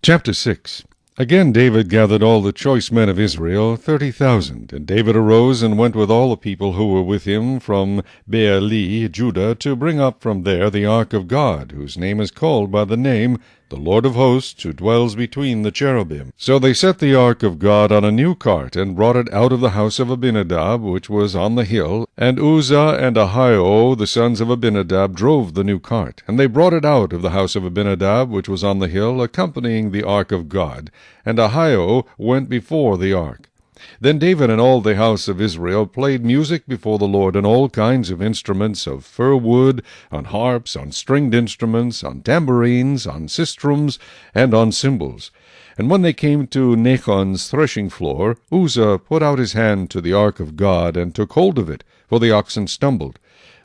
Chapter 6. Again David gathered all the choice men of Israel, 30,000. And David arose and went with all the people who were with him from Beer-Li, Judah, to bring up from there the ark of God, whose name is called by the name, the Lord of hosts, who dwells between the cherubim. So they set the ark of God on a new cart, and brought it out of the house of Abinadab, which was on the hill. And Uzzah and Ahio, the sons of Abinadab, drove the new cart. And they brought it out of the house of Abinadab, which was on the hill, accompanying the ark of God. And Ahio went before the ark. Then David and all the house of Israel played music before the Lord on all kinds of instruments of fir wood, on harps, on stringed instruments, on tambourines, on sistrums, and on cymbals. And when they came to Nachon's threshing floor, Uzzah put out his hand to the ark of God, and took hold of it, for the oxen stumbled.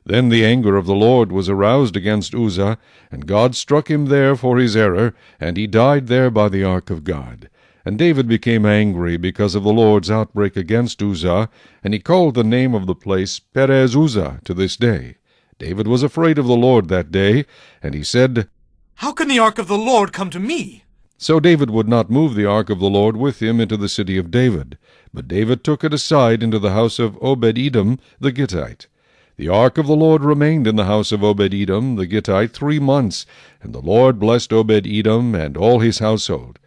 Then the anger of the Lord was aroused against Uzzah, and God struck him there for his error, and he died there by the ark of God. And David became angry because of the Lord's outbreak against Uzzah, and he called the name of the place Perez-Uzzah to this day. David was afraid of the Lord that day, and he said, "How can the ark of the Lord come to me?" So David would not move the ark of the Lord with him into the city of David, but David took it aside into the house of Obed-Edom the Gittite. The ark of the Lord remained in the house of Obed-Edom the Gittite 3 months, and the Lord blessed Obed-Edom and all his household.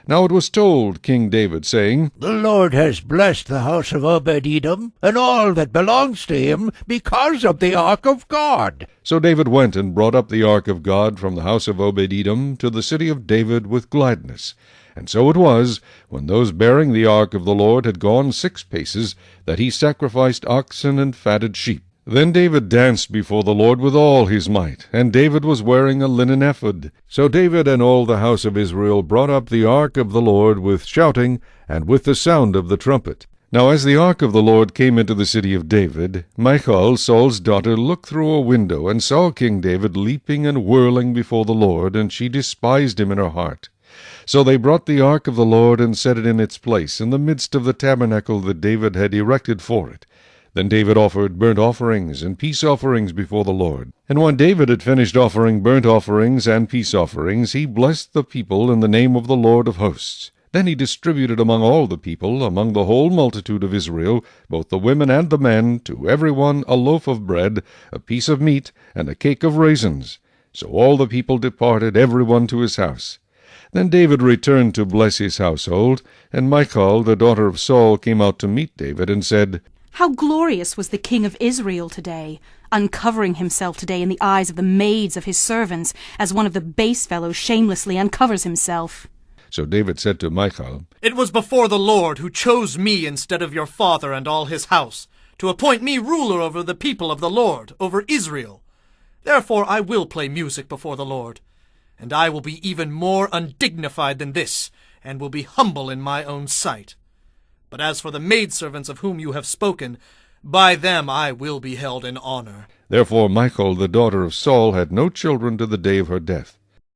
Now it was told King David, saying, "The Lord has blessed the house of Obed-Edom, and all that belongs to him, because of the ark of God." So David went and brought up the ark of God from the house of Obed-Edom to the city of David with gladness. And so it was, when those bearing the ark of the Lord had gone 6 paces, that he sacrificed oxen and fatted sheep. Then David danced before the Lord with all his might, and David was wearing a linen ephod. So David and all the house of Israel brought up the ark of the Lord with shouting, and with the sound of the trumpet. Now as the ark of the Lord came into the city of David, Michal, Saul's daughter, looked through a window, and saw King David leaping and whirling before the Lord, and she despised him in her heart. So they brought the ark of the Lord, and set it in its place, in the midst of the tabernacle that David had erected for it. Then David offered burnt offerings and peace offerings before the Lord. And when David had finished offering burnt offerings and peace offerings, he blessed the people in the name of the Lord of hosts. Then he distributed among all the people, among the whole multitude of Israel, both the women and the men, to every one a loaf of bread, a piece of meat, and a cake of raisins. So all the people departed, every one to his house. Then David returned to bless his household, and Michal, the daughter of Saul, came out to meet David, and said, "How glorious was the king of Israel today, uncovering himself today in the eyes of the maids of his servants, as one of the base fellows shamelessly uncovers himself." So David said to Michal, "It was before the Lord who chose me instead of your father and all his house, to appoint me ruler over the people of the Lord, over Israel. Therefore I will play music before the Lord, and I will be even more undignified than this, and will be humble in my own sight. But as for the maidservants of whom you have spoken, by them I will be held in honor." Therefore Michal, the daughter of Saul, had no children to the day of her death.